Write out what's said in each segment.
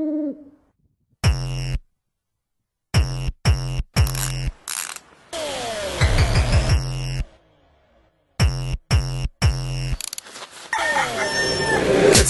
Si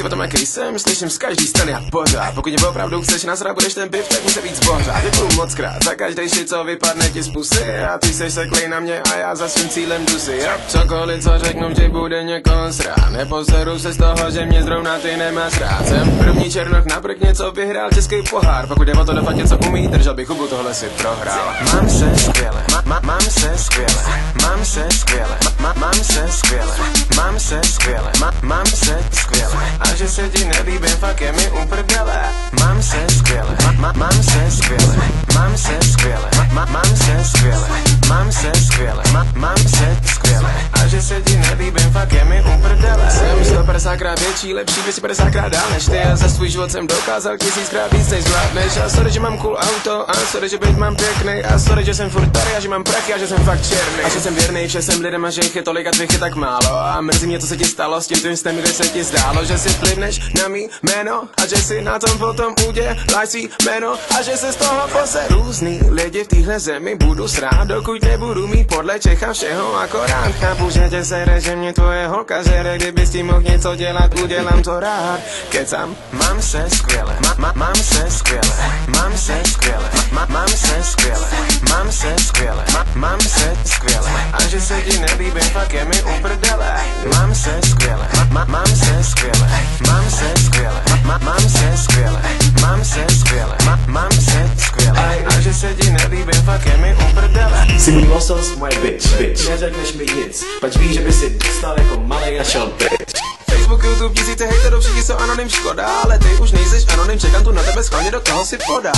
o tom, jaký jsem, slyším z každý strany a pořád. Pokud mě opravdu chceš nasrat, budeš ten piv, tak musí být zbořád. Děkuju moc krát za každý shit, co vypadne ti z pusy. A ty seš seklej na mě a já za svým cílem jdu si. Cokoliv, co řeknu, vždy bude někoho srát. Neposeru se z toho, že mě zrovna ty nemáš rád. Jsem první černoch na prk, něco vyhrál český pohár. Pokud jde o to dofatě, co umí, držel bych hubu, tohle si prohrál. Mám se skvěle, mám se skvěle, mám se skvěle, mám se skvěle, mám se skvěle, mám se skvěle. A že se ti nelíbím, fakt je mi uprdele. Mám se skvěle, mám se skvěle, mám se skvěle, mám se skvěle, mám se skvěle, mám se skvěle. A že se ti nelíbím, fakt je mi uprdele. Jsem 150krát větší, lepší, 250krát dál než ty. A za svůj život jsem dokázal 1000krát víc než zvládneš. A sorry, že mám cool auto, a sorry, že byt mám pěknej. A sorry, že jsem furt tady a že mám prachy a že jsem fakt černý. A že jsem věrnej všem lidem a že jich je tolik a tvých je tak málo. A mrzí mě, co se ti stalo s tím twistem, kde se ti zdálo, že si vlivneš na mý jméno a že si na tom potom udělaj svý jméno a že se z toho pose různý lidi v téhle zemi budu srát, dokud nebudu mít podle Čecha všeho akorát. Chápu, že tě sere, že mě tvoje holka žere, kdyby s tím mohl něco dělat, udělám to rád. Kecam, mám se skvěle, mám se skvěle, mám se skvěle, mám se skvěle, mám se skvěle, mám se skvěle. A že se ti nelíbím, fakt je mi uprdele. Mám se skvěle, mám se skvěle, mám se skvěle, mám se skvěle, mám se skvěle, mám se skvěle. A že se ti nelíbím, fakt je mi uprdele. Jsi můj losos, moje bitch. Neřekneš mi nic, pač víš, že by si dostal jako malej a šel bitch. Facebook, YouTube, tisíce hejterů, všichni jsou anonym, škoda. Ale ty už nejseš anonym, čekám tu na tebe schválně, do toho si podá.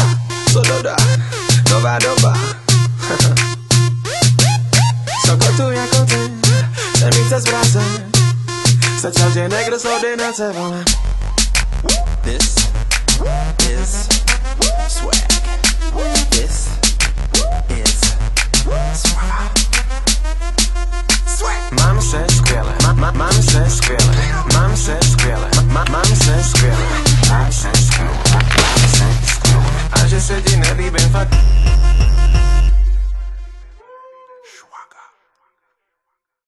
Co dodá? Nová doba. Sokotu jako ty, se mi chce zvracet. Začal tě někdo z ordinace, vole. This is swag. This is swag. Swag. Mám se skvěle, mám se skvěle.